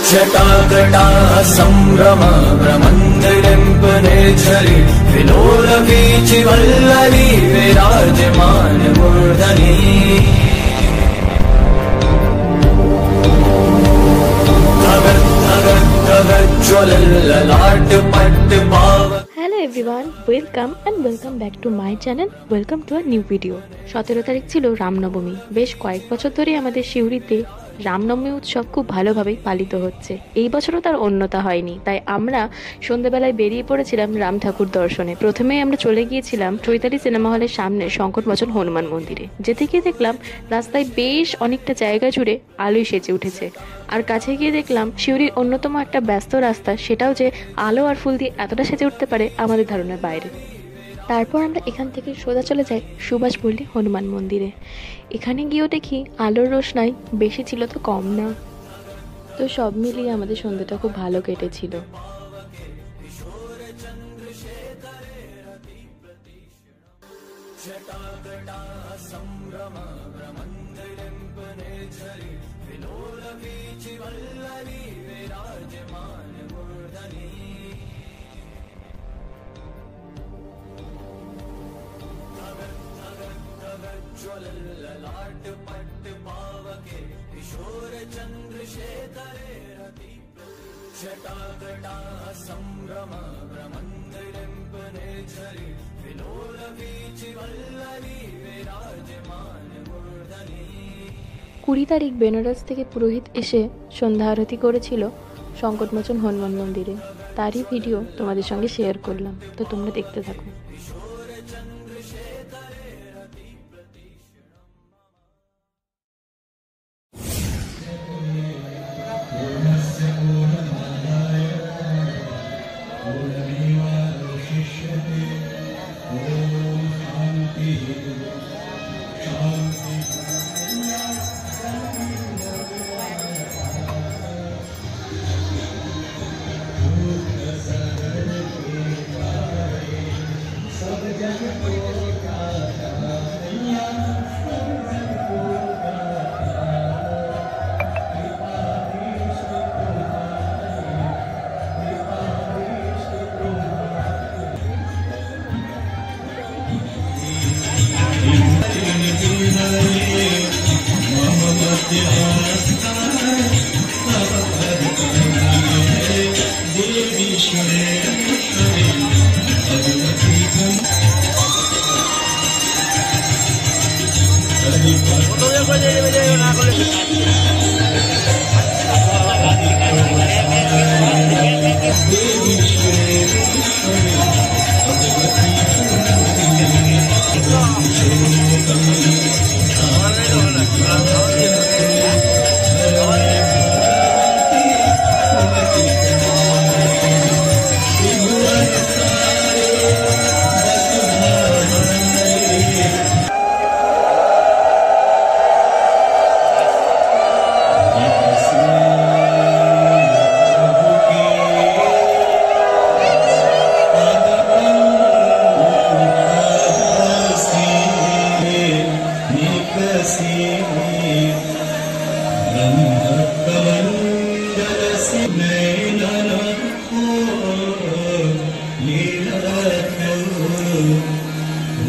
जटाकटा सम्भ्रम ब्रह्मण्डलिम्पनेच्छरि विलोलवीचिवल्लरी विराजमान मूर्धनि Hello everyone, welcome and welcome back to my channel. Welcome to a new video. 17 তারিখ ছিল রামনবমী। বেশ কয়েক বছর ধরে আমাদের শিউরিতে রামনবমী উৎসব খুব ভালোভাবেই পালিত হচ্ছে। এই বছরও তার অন্যতা হয়নি, তাই আমরা সন্ধ্যাবেলায় বেরিয়ে পড়েছিলাম রাম ঠাকুর দর্শনে। প্রথমেই আমরা চলে গিয়েছিলাম চৈতালি সিনেমা হলের সামনে সংকটমোচন হনুমান মন্দিরে। যেতে গিয়ে দেখলাম রাস্তায় বেশ অনেকটা জায়গা জুড়ে আলোয় সেজে উঠেছে। আর কাছে গিয়ে দেখলাম শিউরির অন্যতম একটা ব্যস্ত রাস্তা, সেটাও যে আলো আর ফুল দিয়ে এতটা সেজে উঠতে পারে আমাদের ধারণার বাইরে। তারপর আমরা এখান থেকে সোজা চলে যাই সুভাষপল্লী হনুমান মন্দিরে। এখানে গিয়েও দেখি আলোর রোশনাই বেশি ছিল তো কম না। তো সব মিলিয়ে আমাদের সন্ধ্যাটা খুব ভালো কেটেছিল। जटाकटा सम्भ्रम ब्रह्मण्डलिम्पनेच्छरि विलोलवीचिवल्लरी विराजमान मूर्धनि। 20 তারিখ বেনারস থেকে পুরোহিত এসে সন্ধ্যা আরতি করেছিল সংকটমোচন হনুমান মন্দিরে। তারই ভিডিও তোমাদের সঙ্গে শেয়ার করলাম, তো তোমরা দেখতে থাকো।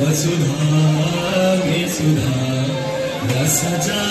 वसुधा में सुधा रस जा